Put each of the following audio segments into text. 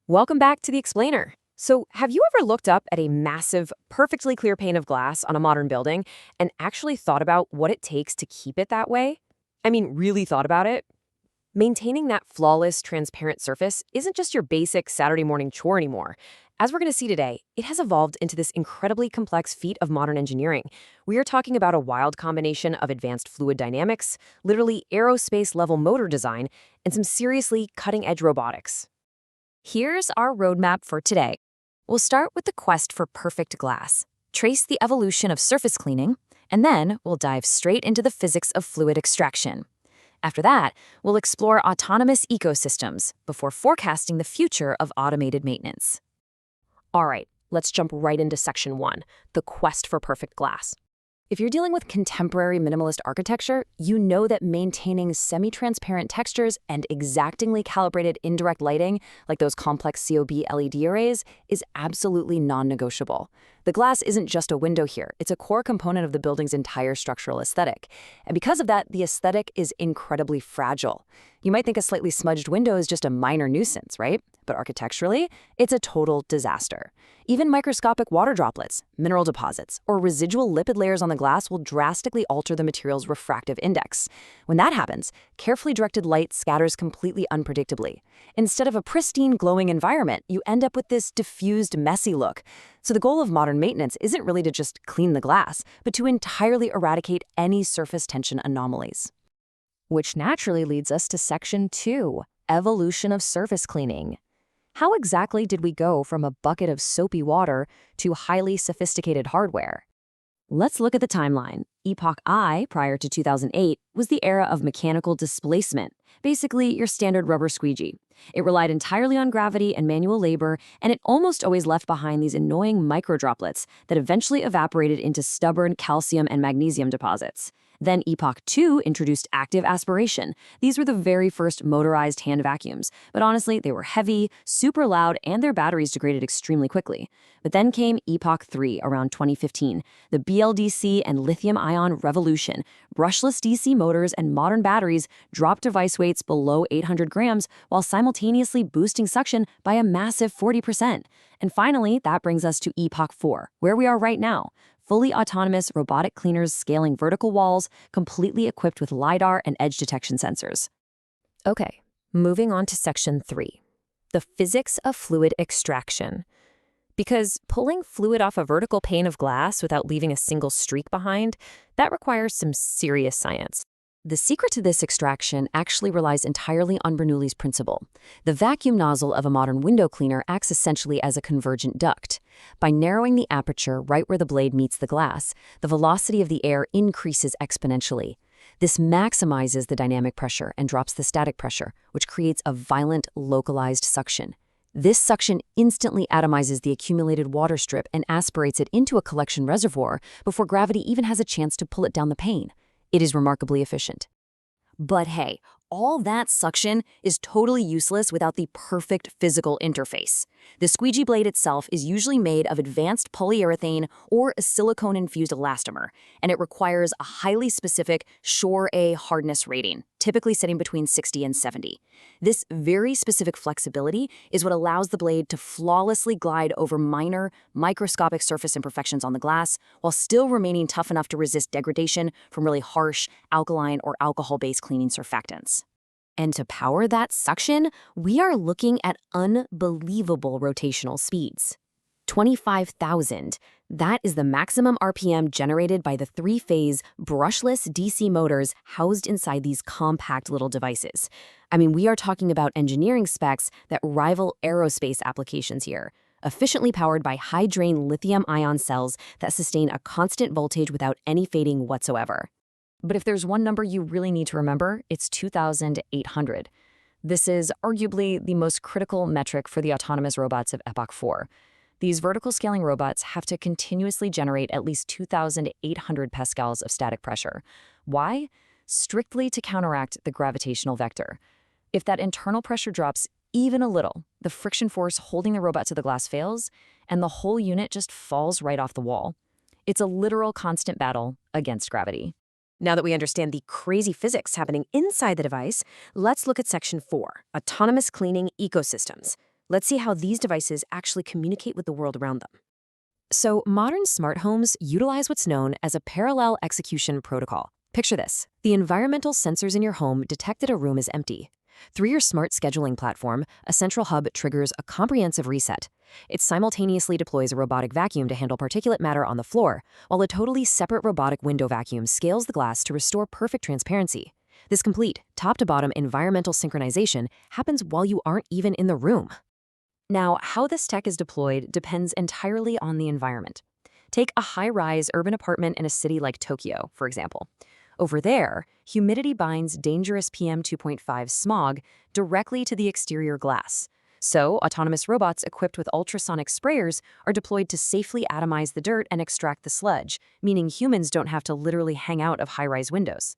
Welcome back to the Explainer. So, have you ever looked up at a massive, perfectly clear pane of glass on a modern building and actually thought about what it takes to keep it that way? I mean, really thought about it? Maintaining that flawless, transparent surface isn't just your basic Saturday morning chore anymore. As we're going to see today, it has evolved into this incredibly complex feat of modern engineering. We are talking about a wild combination of advanced fluid dynamics, literally aerospace-level motor design, and some seriously cutting-edge robotics. Here's our roadmap for today. We'll start with the quest for perfect glass, trace the evolution of surface cleaning, and then we'll dive straight into the physics of fluid extraction. After that, we'll explore autonomous ecosystems before forecasting the future of automated maintenance. All right, let's jump right into section 1, the quest for perfect glass. If you're dealing with contemporary minimalist architecture, you know that maintaining semi-transparent textures and exactingly calibrated indirect lighting, like those complex COB LED arrays, is absolutely non-negotiable. The glass isn't just a window here, it's a core component of the building's entire structural aesthetic. And because of that, the aesthetic is incredibly fragile. You might think a slightly smudged window is just a minor nuisance, right? But architecturally, it's a total disaster. Even microscopic water droplets, mineral deposits, or residual lipid layers on the glass will drastically alter the material's refractive index. When that happens, carefully directed light scatters completely unpredictably. Instead of a pristine, glowing environment, you end up with this diffused, messy look. So the goal of modern maintenance isn't really to just clean the glass, but to entirely eradicate any surface tension anomalies. Which naturally leads us to section 2, evolution of surface cleaning. How exactly did we go from a bucket of soapy water to highly sophisticated hardware? Let's look at the timeline. Epoch I, prior to 2008, was the era of mechanical displacement, basically your standard rubber squeegee. It relied entirely on gravity and manual labor, and it almost always left behind these annoying microdroplets that eventually evaporated into stubborn calcium and magnesium deposits. Then Epoch II introduced active aspiration. These were the very first motorized hand vacuums, but honestly, they were heavy, super loud, and their batteries degraded extremely quickly. But then came Epoch III around 2015, the BLDC and lithium-ion revolution. Brushless DC motors and modern batteries dropped device weights below 800 grams while simultaneously boosting suction by a massive 40%. And finally, that brings us to Epoch IV, where we are right now. Fully autonomous robotic cleaners scaling vertical walls, completely equipped with LiDAR and edge detection sensors. Okay, moving on to section 3, the physics of fluid extraction. Because pulling fluid off a vertical pane of glass without leaving a single streak behind, that requires some serious science. The secret to this extraction actually relies entirely on Bernoulli's principle. The vacuum nozzle of a modern window cleaner acts essentially as a convergent duct. By narrowing the aperture right where the blade meets the glass, the velocity of the air increases exponentially. This maximizes the dynamic pressure and drops the static pressure, which creates a violent, localized suction. This suction instantly atomizes the accumulated water strip and aspirates it into a collection reservoir before gravity even has a chance to pull it down the pane. It is remarkably efficient. But hey, all that suction is totally useless without the perfect physical interface. The squeegee blade itself is usually made of advanced polyurethane or a silicone-infused elastomer, and it requires a highly specific Shore A hardness rating, typically sitting between 60 and 70. This very specific flexibility is what allows the blade to flawlessly glide over minor, microscopic surface imperfections on the glass while still remaining tough enough to resist degradation from really harsh, alkaline, or alcohol-based cleaning surfactants. And to power that suction, we are looking at unbelievable rotational speeds. 25,000. That is the maximum RPM generated by the 3-phase, brushless DC motors housed inside these compact little devices. I mean, we are talking about engineering specs that rival aerospace applications here, efficiently powered by high-drain lithium-ion cells that sustain a constant voltage without any fading whatsoever. But if there's one number you really need to remember, it's 2,800. This is arguably the most critical metric for the autonomous robots of Epoch IV. These vertical scaling robots have to continuously generate at least 2,800 pascals of static pressure. Why? Strictly to counteract the gravitational vector. If that internal pressure drops even a little, the friction force holding the robot to the glass fails, and the whole unit just falls right off the wall. It's a literal constant battle against gravity. Now that we understand the crazy physics happening inside the device, let's look at section 4, autonomous cleaning ecosystems. Let's see how these devices actually communicate with the world around them. So, modern smart homes utilize what's known as a parallel execution protocol. Picture this. The environmental sensors in your home detect that a room is empty. Through your smart scheduling platform, a central hub triggers a comprehensive reset. It simultaneously deploys a robotic vacuum to handle particulate matter on the floor, while a totally separate robotic window vacuum scales the glass to restore perfect transparency. This complete, top-to-bottom environmental synchronization happens while you aren't even in the room. Now, how this tech is deployed depends entirely on the environment. Take a high-rise urban apartment in a city like Tokyo, for example. Over there, humidity binds dangerous PM 2.5 smog directly to the exterior glass. So, autonomous robots equipped with ultrasonic sprayers are deployed to safely atomize the dirt and extract the sludge, meaning humans don't have to literally hang out of high-rise windows.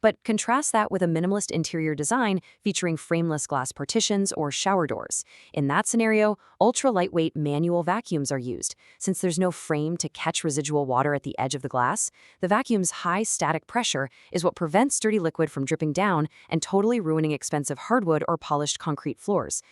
But contrast that with a minimalist interior design featuring frameless glass partitions or shower doors. In that scenario, ultra-lightweight manual vacuums are used. Since there's no frame to catch residual water at the edge of the glass, the vacuum's high static pressure is what prevents dirty liquid from dripping down and totally ruining expensive hardwood or polished concrete floors.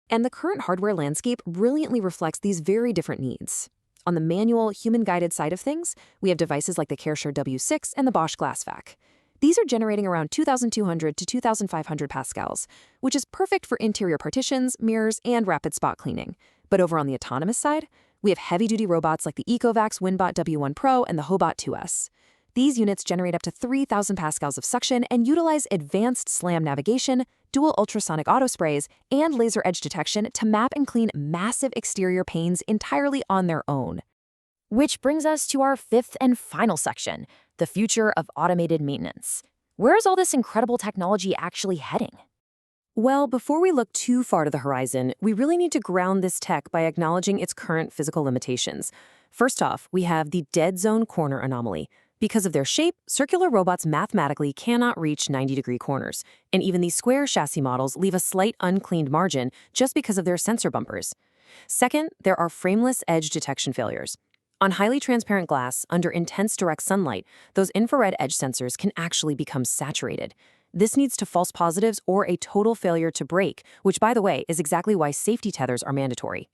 And the current hardware landscape brilliantly reflects these very different needs. On the manual, human-guided side of things, we have devices like the Kärcher W6 and the Bosch GlassVAC. These are generating around 2,200 to 2,500 pascals, which is perfect for interior partitions, mirrors, and rapid spot cleaning. But over on the autonomous side, we have heavy-duty robots like the Ecovacs Winbot W1 Pro and the Hobot 2S. These units generate up to 3,000 pascals of suction and utilize advanced SLAM navigation, dual ultrasonic auto sprays, and laser edge detection to map and clean massive exterior panes entirely on their own. Which brings us to our fifth and final section, the future of automated maintenance. Where is all this incredible technology actually heading? Well, before we look too far to the horizon, we really need to ground this tech by acknowledging its current physical limitations. First off, we have the dead zone corner anomaly. Because of their shape, circular robots mathematically cannot reach 90-degree corners, and even these square chassis models leave a slight uncleaned margin just because of their sensor bumpers. Second, there are frameless edge detection failures. On highly transparent glass, under intense direct sunlight, those infrared edge sensors can actually become saturated. This leads to false positives or a total failure to break, which, by the way, is exactly why safety tethers are mandatory.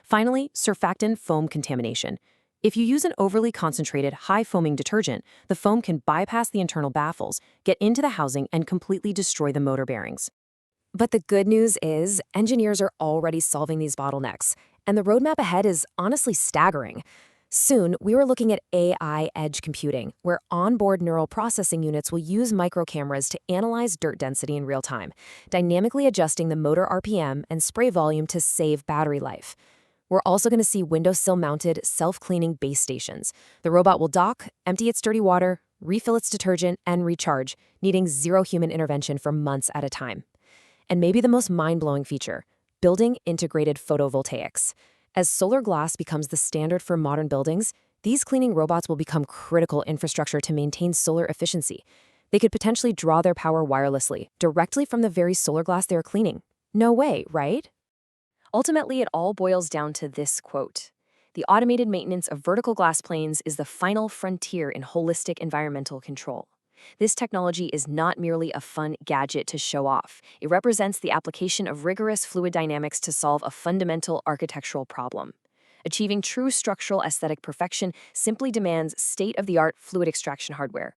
Finally, surfactant foam contamination. If you use an overly concentrated, high-foaming detergent, the foam can bypass the internal baffles, get into the housing, and completely destroy the motor bearings. But the good news is, engineers are already solving these bottlenecks, and the roadmap ahead is honestly staggering. Soon, we are looking at AI edge computing, where onboard neural processing units will use microcameras to analyze dirt density in real time, dynamically adjusting the motor RPM and spray volume to save battery life. We're also going to see windowsill-mounted, self-cleaning base stations. The robot will dock, empty its dirty water, refill its detergent, and recharge, needing zero human intervention for months at a time. And maybe the most mind-blowing feature, building integrated photovoltaics. As solar glass becomes the standard for modern buildings, these cleaning robots will become critical infrastructure to maintain solar efficiency. They could potentially draw their power wirelessly, directly from the very solar glass they're cleaning. No way, right? Ultimately, it all boils down to this quote: "The automated maintenance of vertical glass planes is the final frontier in holistic environmental control." This technology is not merely a fun gadget to show off. It represents the application of rigorous fluid dynamics to solve a fundamental architectural problem. Achieving true structural aesthetic perfection simply demands state-of-the-art fluid extraction hardware.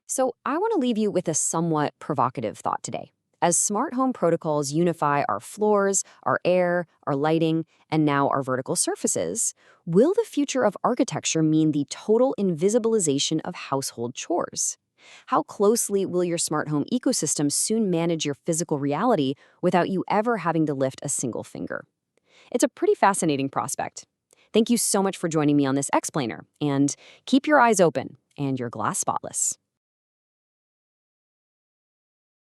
So I want to leave you with a somewhat provocative thought today. As smart home protocols unify our floors, our air, our lighting, and now our vertical surfaces, will the future of architecture mean the total invisibilization of household chores? How closely will your smart home ecosystem soon manage your physical reality without you ever having to lift a single finger? It's a pretty fascinating prospect. Thank you so much for joining me on this explainer, and keep your eyes open and your glass spotless.